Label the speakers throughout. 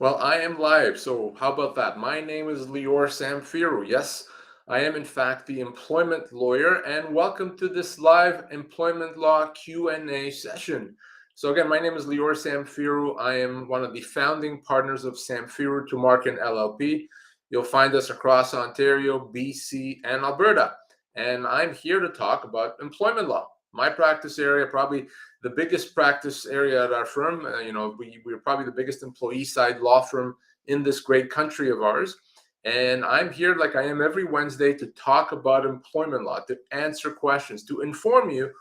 Speaker 1: Well, I am live, so how about that? My name is Lior Samfiru. Yes, I am in fact the employment lawyer, and welcome to this live employment law Q&A session. So again, my name is Lior Samfiru. I am one of the founding partners of Samfiru Tumarkin LLP. You'll find us across Ontario, BC, and Alberta. And I'm here to talk about employment law. My practice area, probably the biggest practice area at our firm. We're probably the biggest employee side law firm in this great country of ours. And I'm here, like I am every Wednesday, to talk about employment law, to answer questions, to inform you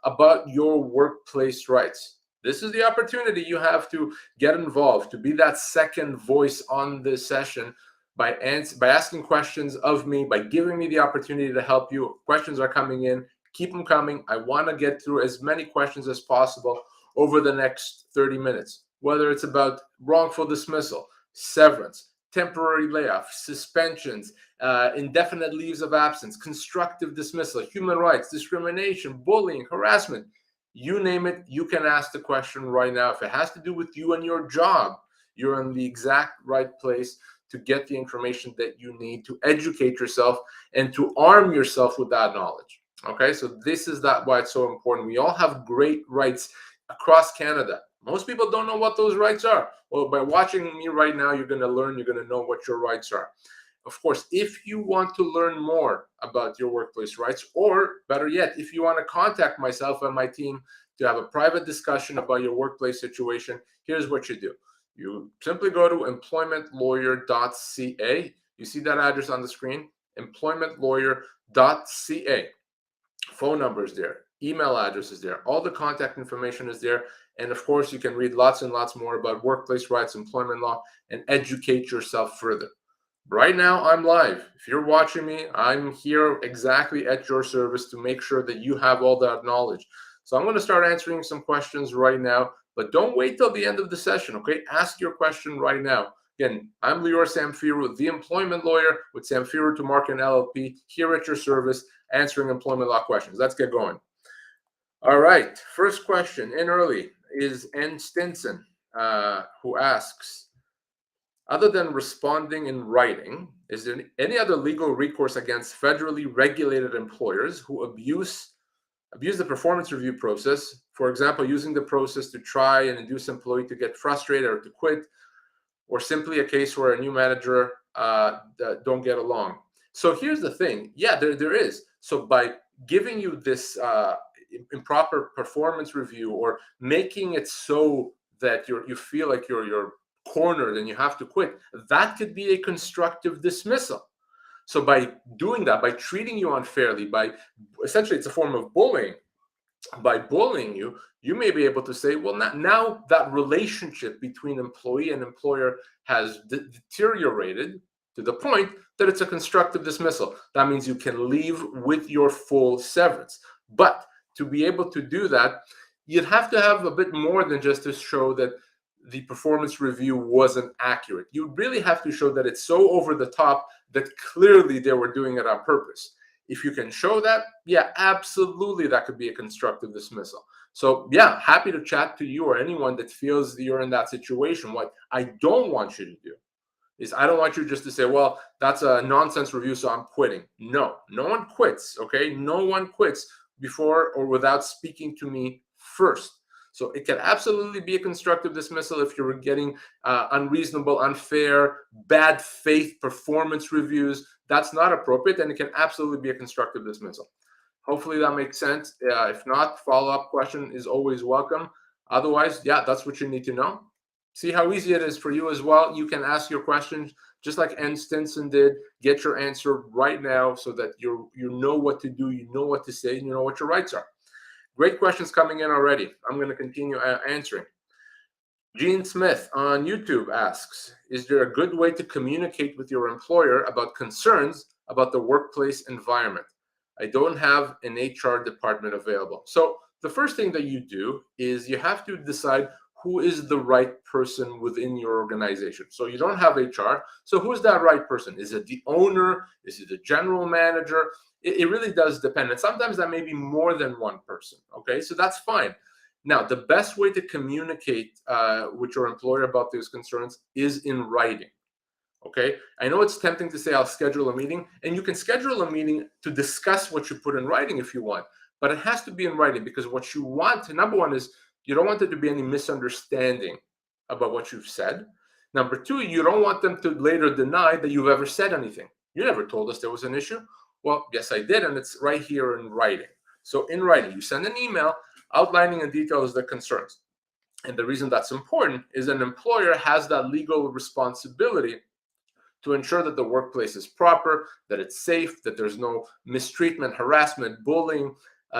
Speaker 1: about your workplace rights. This is the opportunity you have to get involved, to be that second voice on this session by asking questions of me, by giving me the opportunity to help you. Questions are coming in. Keep them coming. I want to get through as many questions as possible over the next 30 minutes, whether it's about wrongful dismissal, severance, temporary layoff, suspensions, indefinite leaves of absence, constructive dismissal, human rights, discrimination, bullying, harassment. You name it, you can ask the question right now. If it has to do with you and your job, you're in the exact right place to get the information that you need to educate yourself and to arm yourself with that knowledge. Okay, so this is why it's so important. We all have great rights across Canada. Most people don't know what those rights are. Well, by watching me right now, you're going to learn, you're going to know what your rights are. Of course, if you want to learn more about your workplace rights, or better yet, if you want to contact myself and my team to have a private discussion about your workplace situation, here's what you do. You simply go to employmentlawyer.ca. You see that address on the screen? Employmentlawyer.ca. Phone number is there, email address is there, all the contact information is there. And of course, you can read lots and lots more about workplace rights, employment law, and educate yourself further. Right now, I'm live. If you're watching me, I'm here exactly at your service to make sure that you have all that knowledge. So I'm going to start answering some questions right now, but don't wait till the end of the session, okay? Ask your question right now. Again, I'm Lior Samfiru, the employment lawyer with Samfiru Tumarkin LLP, here at your service, answering employment law questions. Let's get going. All right, first question in early is N. Stinson, who asks, other than responding in writing, is there any other legal recourse against federally regulated employers who abuse the performance review process, for example, using the process to try and induce employee to get frustrated or to quit, or simply a case where a new manager don't get along? So here's the thing. Yeah, there is. So by giving you this improper performance review, or making it so that you feel like you're cornered and you have to quit, that could be a constructive dismissal. So by doing that, by treating you unfairly, by essentially it's a form of bullying. By bullying you, you may be able to say, well, now that relationship between employee and employer has deteriorated to the point that it's a constructive dismissal. That means you can leave with your full severance. But to be able to do that, you'd have to have a bit more than just to show that the performance review wasn't accurate. You really have to show that it's so over the top that clearly they were doing it on purpose. If you can show that, yeah, absolutely, that could be a constructive dismissal. So yeah, happy to chat to you or anyone that feels that you're in that situation. What I don't want you to do is I don't want you just to say, well, that's a nonsense review, so I'm quitting. No one quits, okay? No one quits before or without speaking to me first. So it can absolutely be a constructive dismissal if you're getting unreasonable, unfair, bad faith performance reviews. That's not appropriate, and it can absolutely be a constructive dismissal. Hopefully that makes sense. If not, follow-up question is always welcome. Otherwise, yeah, that's what you need to know. See how easy it is for you as well. You can ask your questions just like N. Stinson did. Get your answer right now so that you know what to do, you know what to say, and you know what your rights are. Great questions coming in already. I'm going to continue answering. Gene Smith on YouTube asks, is there a good way to communicate with your employer about concerns about the workplace environment? I don't have an HR department available. So the first thing that you do is you have to decide who is the right person within your organization. So you don't have HR. So who's that right person? Is it the owner? Is it the general manager? It really does depend. And sometimes that may be more than one person. Okay, so that's fine. Now, the best way to communicate with your employer about these concerns is in writing. Okay, I know it's tempting to say I'll schedule a meeting, and you can schedule a meeting to discuss what you put in writing if you want, but it has to be in writing, because what you want, number one, is you don't want there to be any misunderstanding about what you've said. Number two, you don't want them to later deny that you've ever said anything. You never told us there was an issue. Well, yes, I did, and it's right here in writing. So in writing, you send an email outlining in details the concerns. And the reason that's important is an employer has that legal responsibility to ensure that the workplace is proper, that it's safe, that there's no mistreatment, harassment, bullying.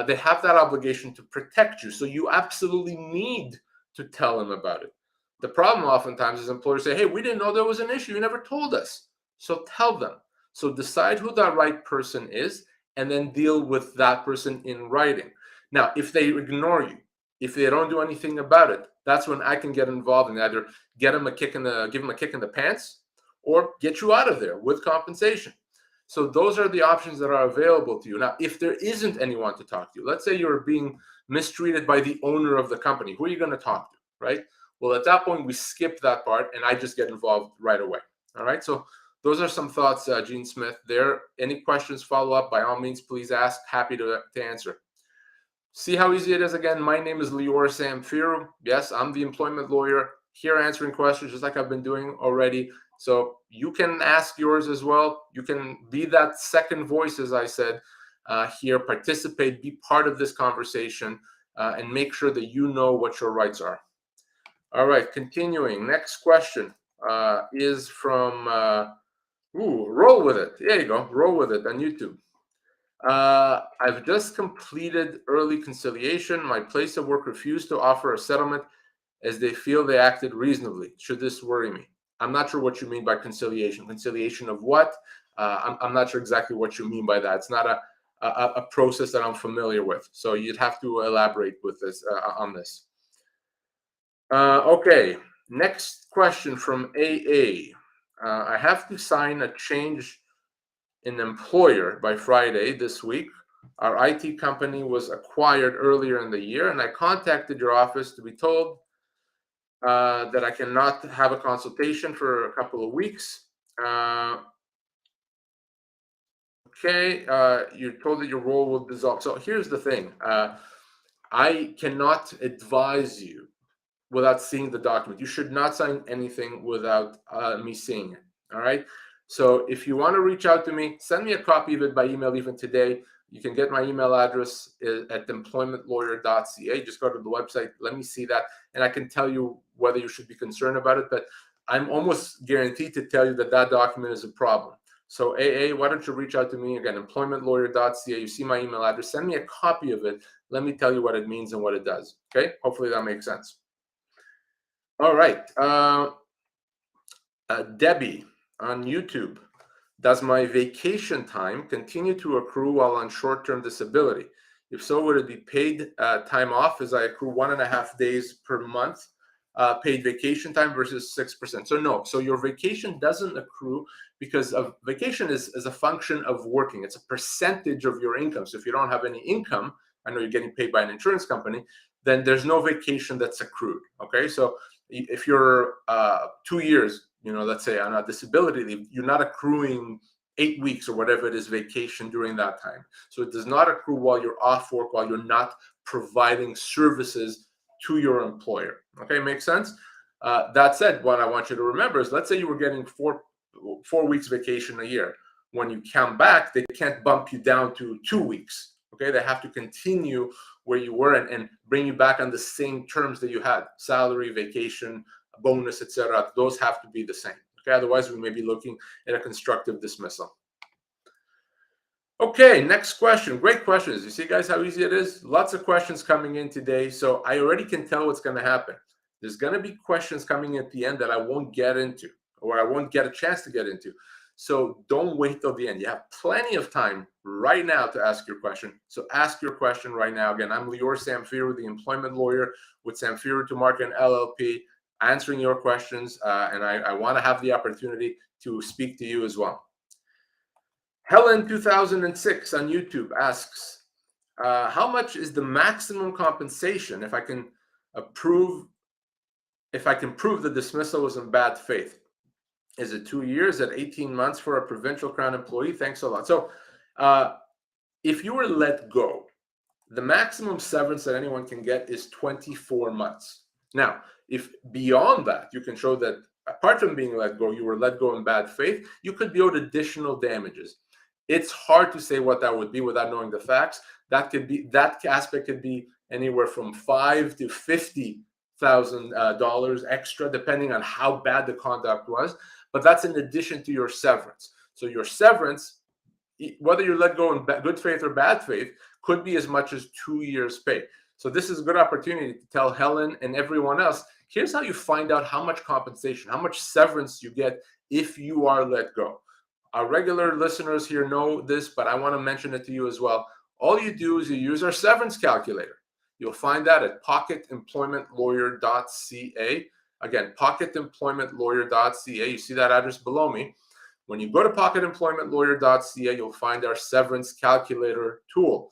Speaker 1: They have that obligation to protect you. So you absolutely need to tell them about it. The problem oftentimes is employers say, hey, we didn't know there was an issue. You never told us. So tell them. So decide who that right person is, and then deal with that person in writing. Now, if they ignore you, if they don't do anything about it, that's when I can get involved and either give them a kick in the pants, or get you out of there with compensation. So those are the options that are available to you. Now, if there isn't anyone to talk to, let's say you're being mistreated by the owner of the company, who are you going to talk to, right? Well, at that point, we skip that part, and I just get involved right away. All right. So those are some thoughts, Gene Smith. There. Any questions, follow up, by all means, please ask. Happy to answer. See how easy it is again. My name is Lior Samfiru. Yes, I'm the employment lawyer here answering questions just like I've been doing already. So you can ask yours as well. You can be that second voice, as I said, here, participate, be part of this conversation, and make sure that you know what your rights are. All right, continuing. Next question is from, roll with it. There you go, roll with it on YouTube. I've just completed early conciliation. My place of work refused to offer a settlement as they feel they acted reasonably. Should this worry me? I'm not sure what you mean by conciliation. Conciliation of what? I'm not sure exactly what you mean by that. It's not a process that I'm familiar with. So you'd have to elaborate with this on this. Okay, next question from AA. I have to sign a change in employer by Friday this week. Our IT company was acquired earlier in the year, and I contacted your office to be told that I cannot have a consultation for a couple of weeks. You're told that your role will dissolve. So here's the thing. I cannot advise you without seeing the document. You should not sign anything without me seeing it. All right. So if you want to reach out to me, send me a copy of it by email even today. You can get my email address at employmentlawyer.ca. Just go to the website. Let me see that. And I can tell you whether you should be concerned about it. But I'm almost guaranteed to tell you that that document is a problem. So AA, why don't you reach out to me again, employmentlawyer.ca. You see my email address. Send me a copy of it. Let me tell you what it means and what it does. Okay? Hopefully that makes sense. All right. Debbie on YouTube. Does my vacation time continue to accrue while on short-term disability? If so, would it be paid time off, as I accrue 1.5 days per month paid vacation time versus 6%? So no, so your vacation doesn't accrue because of vacation is a function of working. It's a percentage of your income. So if you don't have any income, I know you're getting paid by an insurance company, then there's no vacation that's accrued. Okay, so if you're 2 years, let's say on a disability leave, you're not accruing 8 weeks or whatever it is vacation during that time. So it does not accrue while you're off work, while you're not providing services to your employer. Okay, makes sense? That said, what I want you to remember is, let's say you were getting four weeks vacation a year. When you come back, they can't bump you down to 2 weeks. Okay, they have to continue where you were and bring you back on the same terms that you had: salary, vacation, bonus, etc. Those have to be the same. Okay, otherwise we may be looking at a constructive dismissal. Okay, next question. Great questions. You see, guys, how easy it is? Lots of questions coming in today. So I already can tell what's going to happen. There's going to be questions coming at the end that I won't get into, or I won't get a chance to get into. So don't wait till the end. You have plenty of time right now to ask your question. So ask your question right now. Again, I'm Lior Samfiru, the employment lawyer with Samfiru, Tumarkin, LLP, answering your questions. And I want to have the opportunity to speak to you as well. Helen 2006 on YouTube asks, how much is the maximum compensation if I can if I can prove the dismissal was in bad faith. Is it 2 years at 18 months for a provincial crown employee? Thanks a lot. So if you were let go, the maximum severance that anyone can get is 24 months. Now, if beyond that, you can show that apart from being let go, you were let go in bad faith, you could be owed additional damages. It's hard to say what that would be without knowing the facts. That aspect could be anywhere from $5,000 to $50,000 extra, depending on how bad the conduct was. But that's in addition to your severance. So your severance, whether you're let go in good faith or bad faith, could be as much as 2 years' pay. So this is a good opportunity to tell Helen and everyone else, here's how you find out how much compensation, how much severance you get if you are let go. Our regular listeners here know this, but I want to mention it to you as well. All you do is you use our severance calculator. You'll find that at pocketemploymentlawyer.ca. Again, pocketemploymentlawyer.ca. You see that address below me. When you go to pocketemploymentlawyer.ca, you'll find our severance calculator tool.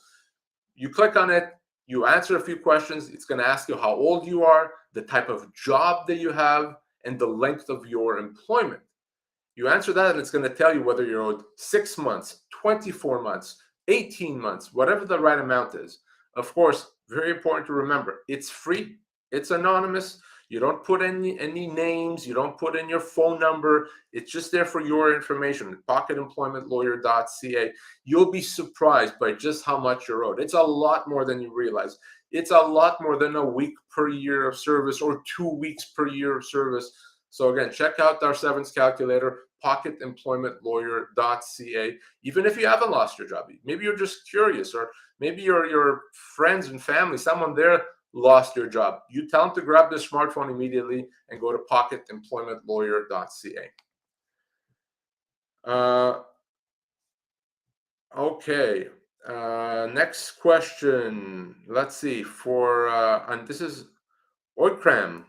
Speaker 1: You click on it, you answer a few questions. It's going to ask you how old you are, the type of job that you have, and the length of your employment. You answer that, and it's going to tell you whether you're owed 6 months, 24 months, 18 months, whatever the right amount is. Of course, very important to remember, it's free, it's anonymous. You don't put any names, you don't put in your phone number. It's just there for your information. pocketemploymentlawyer.ca. You'll be surprised by just how much you're owed. It's a lot more than you realize. It's a lot more than a week per year of service or 2 weeks per year of service. So again, check out our severance calculator, pocketemploymentlawyer.ca. Even if you haven't lost your job, maybe you're just curious, or maybe your friends and family, someone there lost your job. You tell them to grab their smartphone immediately and go to pocketemploymentlawyer.ca. Okay. Next question. Let's see. And this is Oikram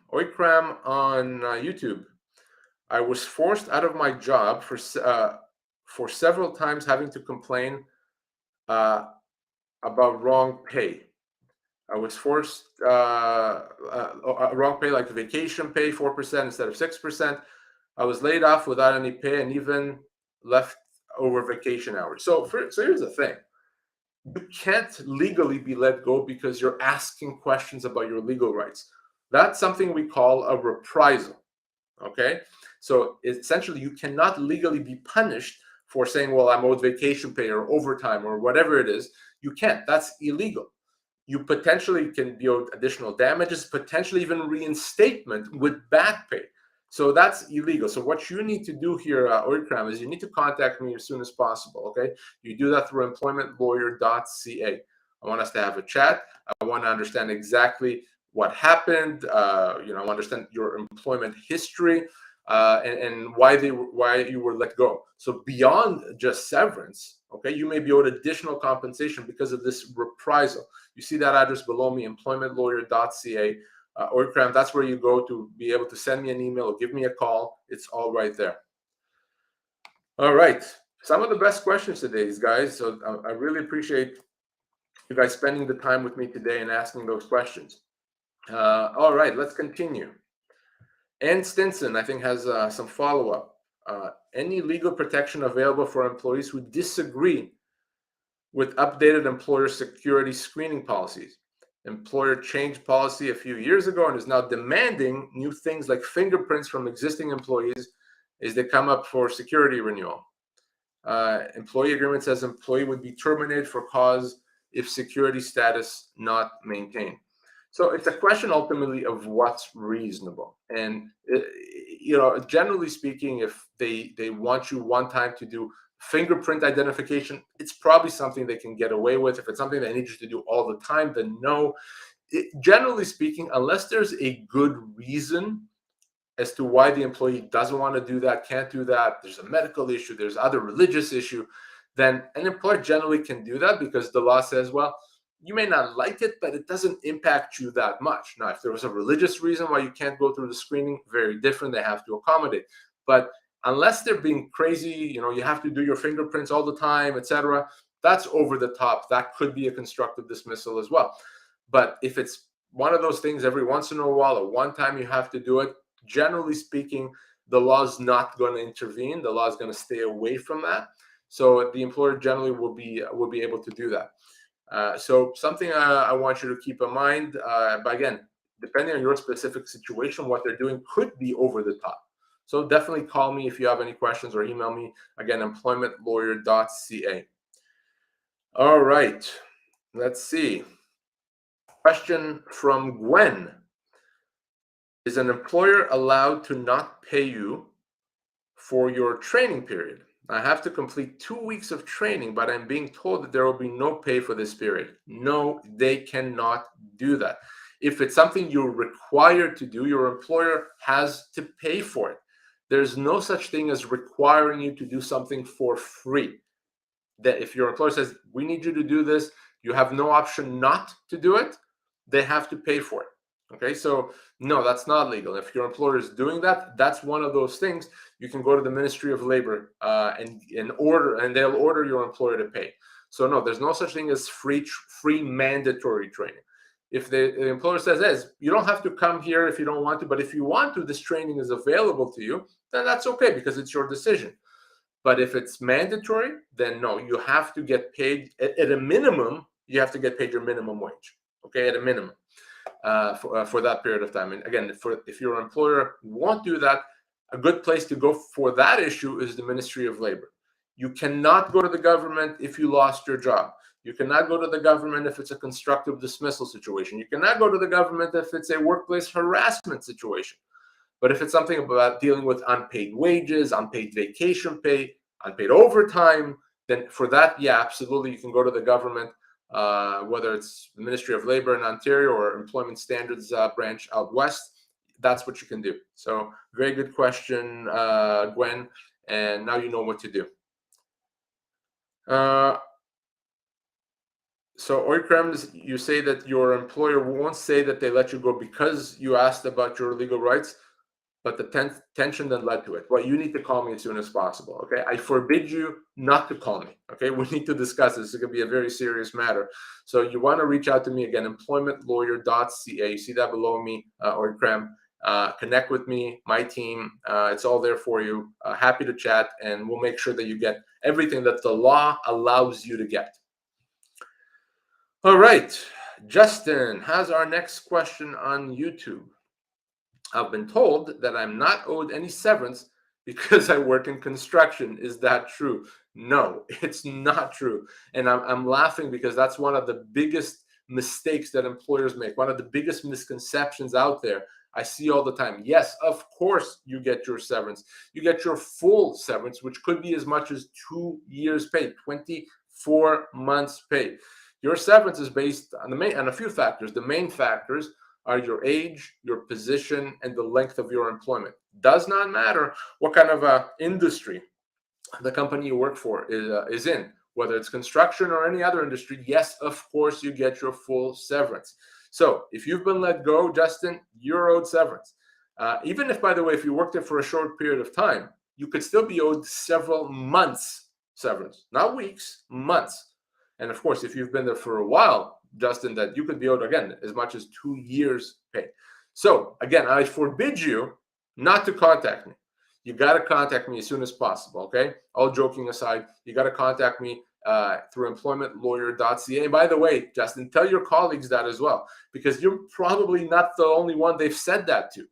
Speaker 1: on YouTube. I was forced out of my job for several times, having to complain about wrong pay. I was forced wrong pay, like vacation pay, 4% instead of 6%. I was laid off without any pay and even left over vacation hours. So here's the thing. You can't legally be let go because you're asking questions about your legal rights. That's something we call a reprisal. Okay? So essentially, you cannot legally be punished for saying, well, I'm owed vacation pay or overtime or whatever it is. You can't. That's illegal. You potentially can be owed additional damages, potentially even reinstatement with back pay. So that's illegal. So what you need to do here, Oikram, is you need to contact me as soon as possible, okay? You do that through employmentlawyer.ca. I want us to have a chat. I want to understand exactly what happened. I understand your employment history and why you were let go. So beyond just severance, okay, you may be owed additional compensation because of this reprisal. You see that address below me, employmentlawyer.ca. Oikram, that's where you go to be able to send me an email or give me a call. It's all right there. All right. Some of the best questions today, guys. So I really appreciate you guys spending the time with me today and asking those questions. All right, let's continue. Ann Stinson, I think, has some follow-up. Any legal protection available for employees who disagree with updated employer security screening policies? Employer changed policy a few years ago and is now demanding new things like fingerprints from existing employees as they come up for security renewal. Employee agreement says employee would be terminated for cause if security status not maintained. So it's a question ultimately of what's reasonable. And, generally speaking, if they want you one time to do fingerprint identification, it's probably something they can get away with. If it's something they need you to do all the time, then no. Generally speaking, unless there's a good reason as to why the employee doesn't want to do that, can't do that, there's a medical issue, there's other religious issue, then an employer generally can do that because the law says, well, you may not like it, but it doesn't impact you that much. Now, if there was a religious reason why you can't go through the screening, very different, they have to accommodate. But unless they're being crazy, you have to do your fingerprints all the time, etc., that's over the top. That could be a constructive dismissal as well. But if it's one of those things every once in a while, or one time you have to do it. Generally speaking, the law is not going to intervene. The law is going to stay away from that. So the employer generally will be able to do that. So something I want you to keep in mind, but again, depending on your specific situation, what they're doing could be over the top. So definitely call me if you have any questions, or email me, again, employmentlawyer.ca. All right, let's see. Question from Gwen. Is an employer allowed to not pay you for your training period? I have to complete 2 weeks of training, but I'm being told that there will be no pay for this period. No, they cannot do that. If it's something you're required to do, your employer has to pay for it. There's no such thing as requiring you to do something for free. That if your employer says, we need you to do this, you have no option not to do it, they have to pay for it. Okay, so no, that's not legal. If your employer is doing that, that's one of those things. You can go to the Ministry of Labor and they'll order your employer to pay. So no, there's no such thing as free mandatory training. If the employer says, you don't have to come here if you don't want to, but if you want to, this training is available to you, then that's okay, because it's your decision. But if it's mandatory, then no, you have to get paid at a minimum. You have to get paid your minimum wage, okay, at a minimum. For that period of time. And again, if your employer won't do that, a good place to go for that issue is the Ministry of Labor. You cannot go to the government if you lost your job. You cannot go to the government if it's a constructive dismissal situation. You cannot go to the government if it's a workplace harassment situation. But if it's something about dealing with unpaid wages, unpaid vacation pay, unpaid overtime, then for that, yeah, absolutely, you can go to the government. Whether it's the Ministry of Labor in Ontario or Employment Standards branch out west, that's what you can do. So very good question, Gwen, and now you know what to do. So Oikrems, you say that your employer won't say that they let you go because you asked about your legal rights, but the tension then led to it. Well, you need to call me as soon as possible, okay? I forbid you not to call me, okay? We need to discuss this. It's going to be a very serious matter. So you want to reach out to me, again, employmentlawyer.ca. You see that below me, or Krem. Connect with me, my team. It's all there for you. Happy to chat, and we'll make sure that you get everything that the law allows you to get. All right. Justin has our next question on YouTube. I've been told that I'm not owed any severance because I work in construction. Is that true? No, it's not true. And I'm laughing because that's one of the biggest mistakes that employers make, one of the biggest misconceptions out there. I see all the time. Yes, of course you get your severance. You get your full severance, which could be as much as 2 years pay, 24 months pay. Your severance is based on on a few factors. The main factors are your age, your position, and the length of your employment. Does not matter what kind of industry the company you work for is in, whether it's construction or any other industry. Yes, of course, you get your full severance. So if you've been let go, Justin, you're owed severance. Even if, by the way, if you worked there for a short period of time, you could still be owed several months severance, not weeks, months. And of course, if you've been there for a while, Justin, that you could be owed, again, as much as 2 years pay. So again, I forbid you not to contact me. You got to contact me as soon as possible, okay? All joking aside, you got to contact me through employmentlawyer.ca. And by the way, Justin, tell your colleagues that as well, because you're probably not the only one they've said that to.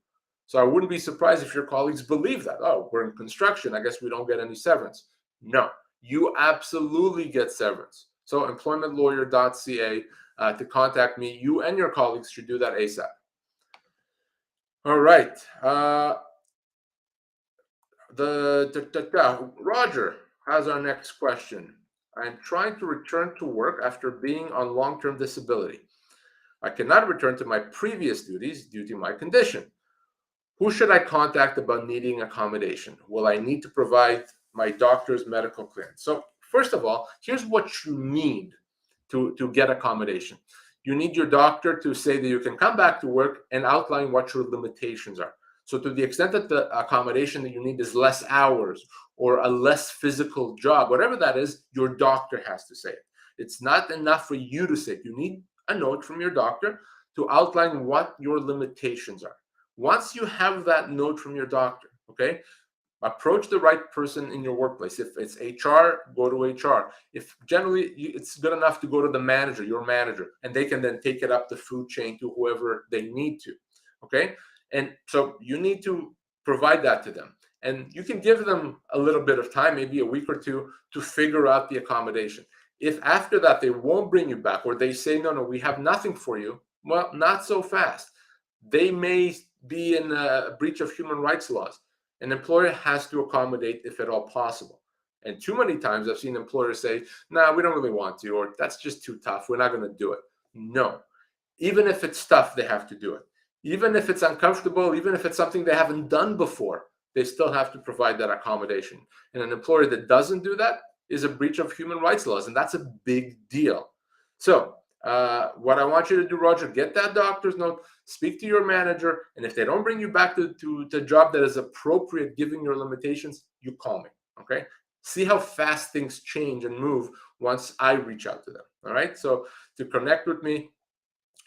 Speaker 1: So I wouldn't be surprised if your colleagues believe that. Oh, we're in construction, I guess we don't get any severance. No, you absolutely get severance. So employmentlawyer.ca to contact me. You and your colleagues should do that ASAP. All right. Roger has our next question. I'm trying to return to work after being on long-term disability. I cannot return to my previous duties due to my condition. Who should I contact about needing accommodation? Will I need to provide my doctor's medical clearance? So first of all, here's what you need to get accommodation. You need your doctor to say that you can come back to work and outline what your limitations are. So to the extent that the accommodation that you need is less hours or a less physical job, whatever that is, your doctor has to say it. It's not enough for you to say it. You need a note from your doctor to outline what your limitations are. Once you have that note from your doctor, okay, approach the right person in your workplace. If it's HR, go to HR. If generally it's good enough to go to the manager, your manager, and they can then take it up the food chain to whoever they need to, okay? And so you need to provide that to them. And you can give them a little bit of time, maybe a week or two, to figure out the accommodation. If after that they won't bring you back, or they say, no, we have nothing for you, well, not so fast. They may be in a breach of human rights laws. An employer has to accommodate if at all possible. And too many times I've seen employers say, nah, we don't really want to, or that's just too tough, we're not going to do it. No. Even if it's tough, they have to do it. Even if it's uncomfortable, even if it's something they haven't done before, they still have to provide that accommodation. And an employer that doesn't do that is a breach of human rights laws, and that's a big deal. So what I want you to do, Roger, get that doctor's note, speak to your manager, and if they don't bring you back to the job that is appropriate given your limitations, you call me, okay? See how fast things change and move once I reach out to them, all right? So to connect with me,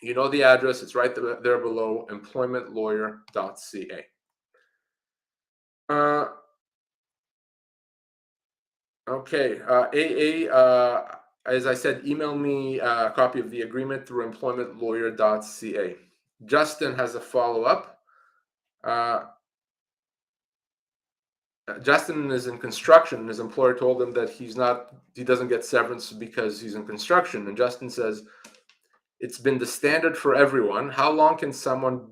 Speaker 1: you know the address. It's right there below, employmentlawyer.ca. Okay, AA, as I said, email me a copy of the agreement through employmentlawyer.ca. Justin has a follow-up. Justin is in construction. His employer told him that he doesn't get severance because he's in construction. And Justin says, it's been the standard for everyone. How long can someone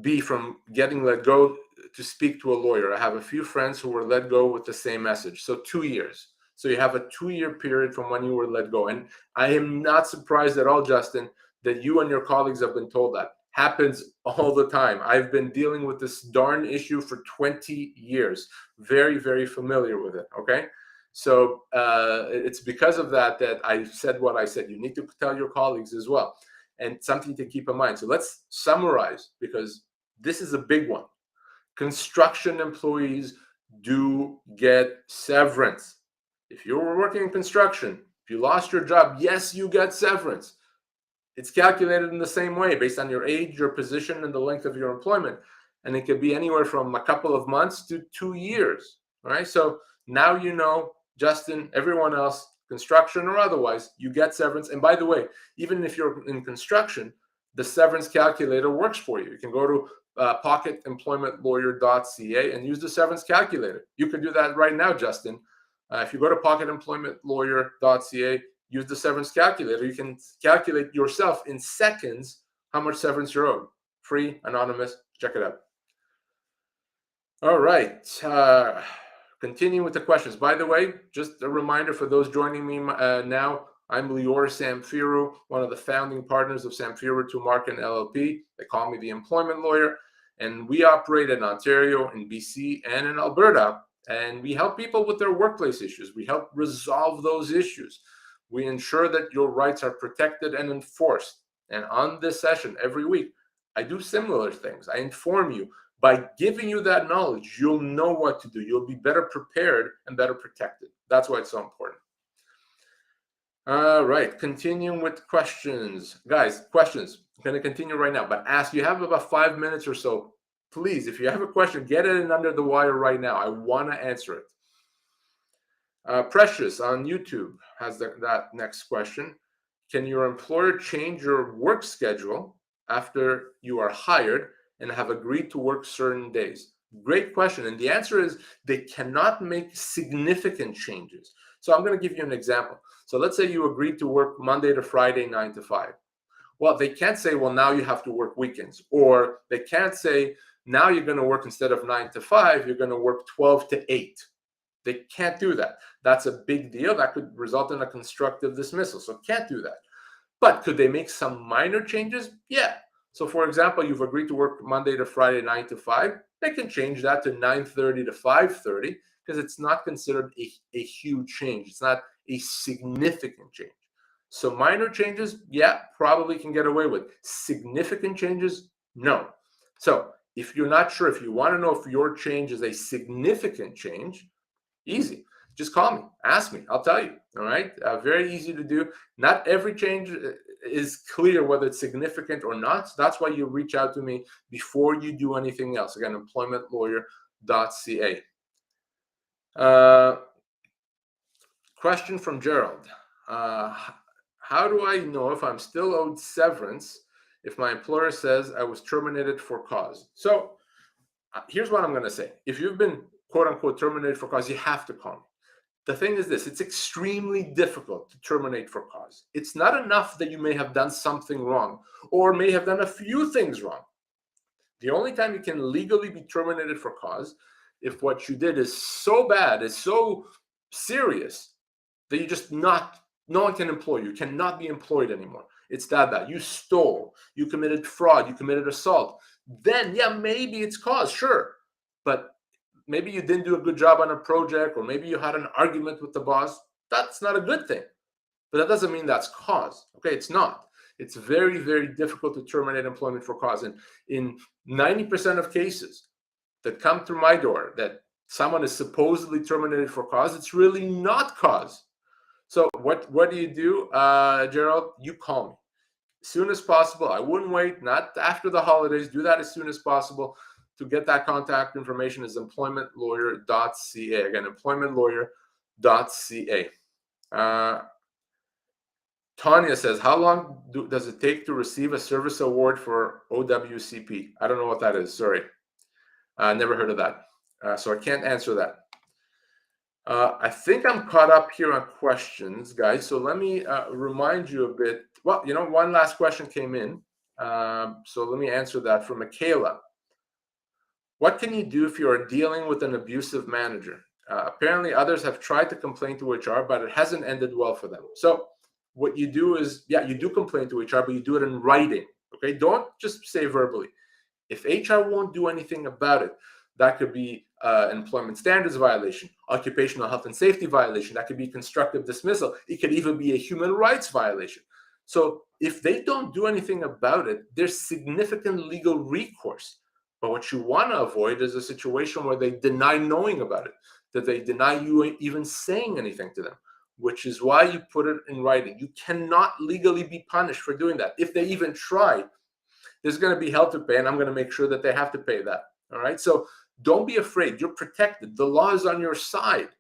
Speaker 1: be from getting let go to speak to a lawyer? I have a few friends who were let go with the same message. So 2 years. So you have a 2-year period from when you were let go. And I am not surprised at all, Justin, that you and your colleagues have been told that. Happens all the time. I've been dealing with this darn issue for 20 years. Very, very familiar with it, okay? So it's because of that I said what I said. You need to tell your colleagues as well. And something to keep in mind. So let's summarize, because this is a big one. Construction employees do get severance. If you were working in construction, if you lost your job, yes, you get severance. It's calculated in the same way based on your age, your position, and the length of your employment. And it could be anywhere from a couple of months to 2 years. All right. So now you know, Justin, everyone else, construction or otherwise, you get severance. And by the way, even if you're in construction, the severance calculator works for you. You can go to pocketemploymentlawyer.ca and use the severance calculator. You can do that right now, Justin. If you go to pocketemploymentlawyer.ca, use the severance calculator. You can calculate yourself in seconds how much severance you're owed. Free, anonymous. Check it out. All right. Continuing with the questions. By the way, just a reminder for those joining me now, I'm Lior Samfiru, one of the founding partners of Samfiru Tumarkin LLP. They call me the employment lawyer. And we operate in Ontario, in BC, and in Alberta. And we help people with their workplace issues. We help resolve those issues. We ensure that your rights are protected and enforced. And on this session every week, I do similar things. I inform you. By giving you that knowledge, you'll know what to do. You'll be better prepared and better protected. That's why it's so important. All right, continuing with questions. Guys, questions. I'm going to continue right now, but you have about 5 minutes or so. Please, if you have a question, get it in under the wire right now. I want to answer it. Precious on YouTube has that next question. Can your employer change your work schedule after you are hired and have agreed to work certain days? Great question. And the answer is they cannot make significant changes. So I'm going to give you an example. So let's say you agreed to work Monday to Friday, 9 to 5. Well, they can't say, well, now you have to work weekends. Or they can't say, now you're going to work, instead of 9 to 5, you're going to work 12 to 8. They can't do that. That's a big deal. That could result in a constructive dismissal. So can't do that. But could they make some minor changes? Yeah. So for example, you've agreed to work Monday to Friday, 9 to 5. They can change that to 9:30 to 5:30 because it's not considered a huge change. It's not a significant change. So minor changes, yeah, probably can get away with. Significant changes, no. So if you're not sure, if you want to know if your change is a significant change, easy. Just call me, ask me, I'll tell you. All right. Very easy to do. Not every change is clear whether it's significant or not. So that's why you reach out to me before you do anything else. Again, employmentlawyer.ca. Question from Gerald. How do I know if I'm still owed severance if my employer says I was terminated for cause? So here's what I'm going to say. If you've been, quote unquote, terminated for cause, you have to call me. The thing is this, it's extremely difficult to terminate for cause. It's not enough that you may have done something wrong or may have done a few things wrong. The only time you can legally be terminated for cause if what you did is so bad, is so serious that you just no one can employ you. You cannot be employed anymore. It's that bad. You stole, you committed fraud, you committed assault. Then, yeah, maybe it's cause, sure. But maybe you didn't do a good job on a project, or maybe you had an argument with the boss. That's not a good thing. But that doesn't mean that's cause. Okay, it's not. It's very, very difficult to terminate employment for cause. And in 90% of cases that come through my door that someone is supposedly terminated for cause, it's really not cause. So what do you do, Gerald? You call me as soon as possible. I wouldn't wait, not after the holidays. Do that as soon as possible. To get that contact information is employmentlawyer.ca. Again, employmentlawyer.ca. Tanya says, how long does it take to receive a service award for OWCP? I don't know what that is. Sorry. I never heard of that. So I can't answer that. I think I'm caught up here on questions, guys. So let me remind you a bit. Well, one last question came in. So let me answer that from Michaela. What can you do if you are dealing with an abusive manager? Apparently, others have tried to complain to HR, but it hasn't ended well for them. So what you do is, you do complain to HR, but you do it in writing. Okay, don't just say verbally. If HR won't do anything about it, that could be an employment standards violation, occupational health and safety violation. That could be constructive dismissal. It could even be a human rights violation. So if they don't do anything about it, there's significant legal recourse. But what you want to avoid is a situation where they deny knowing about it, that they deny you even saying anything to them, which is why you put it in writing. You cannot legally be punished for doing that. If they even try, there's going to be hell to pay, and I'm going to make sure that they have to pay that. All right? So don't be afraid. You're protected. The law is on your side.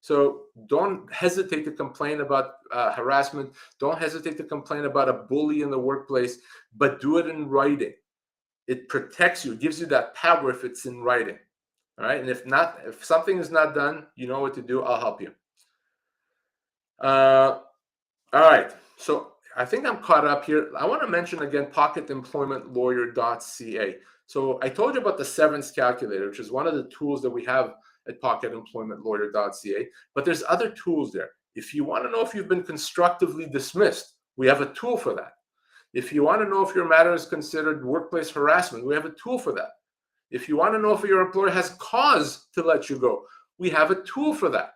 Speaker 1: So don't hesitate to complain about harassment. Don't hesitate to complain about a bully in the workplace, but do it in writing. It protects you. It gives you that power if it's in writing. All right? And if something is not done, you know what to do. I'll help you. All right. So I think I'm caught up here. I want to mention again, pocketemploymentlawyer.ca. So I told you about the severance calculator, which is one of the tools that we have at pocketemploymentlawyer.ca. But there's other tools there. If you want to know if you've been constructively dismissed, we have a tool for that. If you want to know if your matter is considered workplace harassment, we have a tool for that. If you want to know if your employer has cause to let you go, we have a tool for that.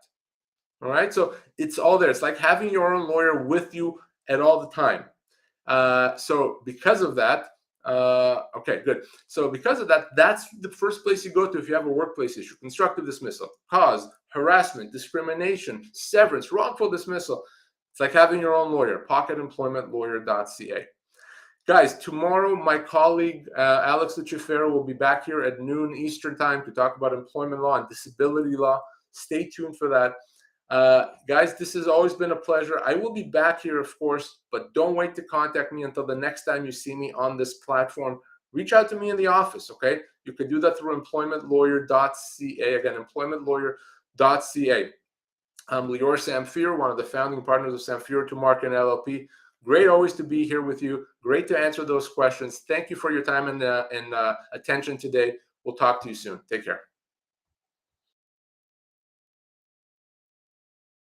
Speaker 1: All right, so it's all there. It's like having your own lawyer with you at all the time. So because of that, okay, good. So because of that, that's the first place you go to if you have a workplace issue: constructive dismissal, cause, harassment, discrimination, severance, wrongful dismissal. It's like having your own lawyer. Pocketemploymentlawyer.ca. Guys, tomorrow my colleague Alex Lucifero will be back here at noon Eastern time to talk about employment law and disability law. Stay tuned for that. Guys, this has always been a pleasure. I will be back here, of course, but don't wait to contact me until the next time you see me on this platform. Reach out to me in the office, okay? You can do that through employmentlawyer.ca. Again, employmentlawyer.ca. I'm Lior Samfiru, one of the founding partners of Samfiru Tumarkin LLP. Great always to be here with you. Great to answer those questions. Thank you for your time and attention today. We'll talk to you soon. Take care.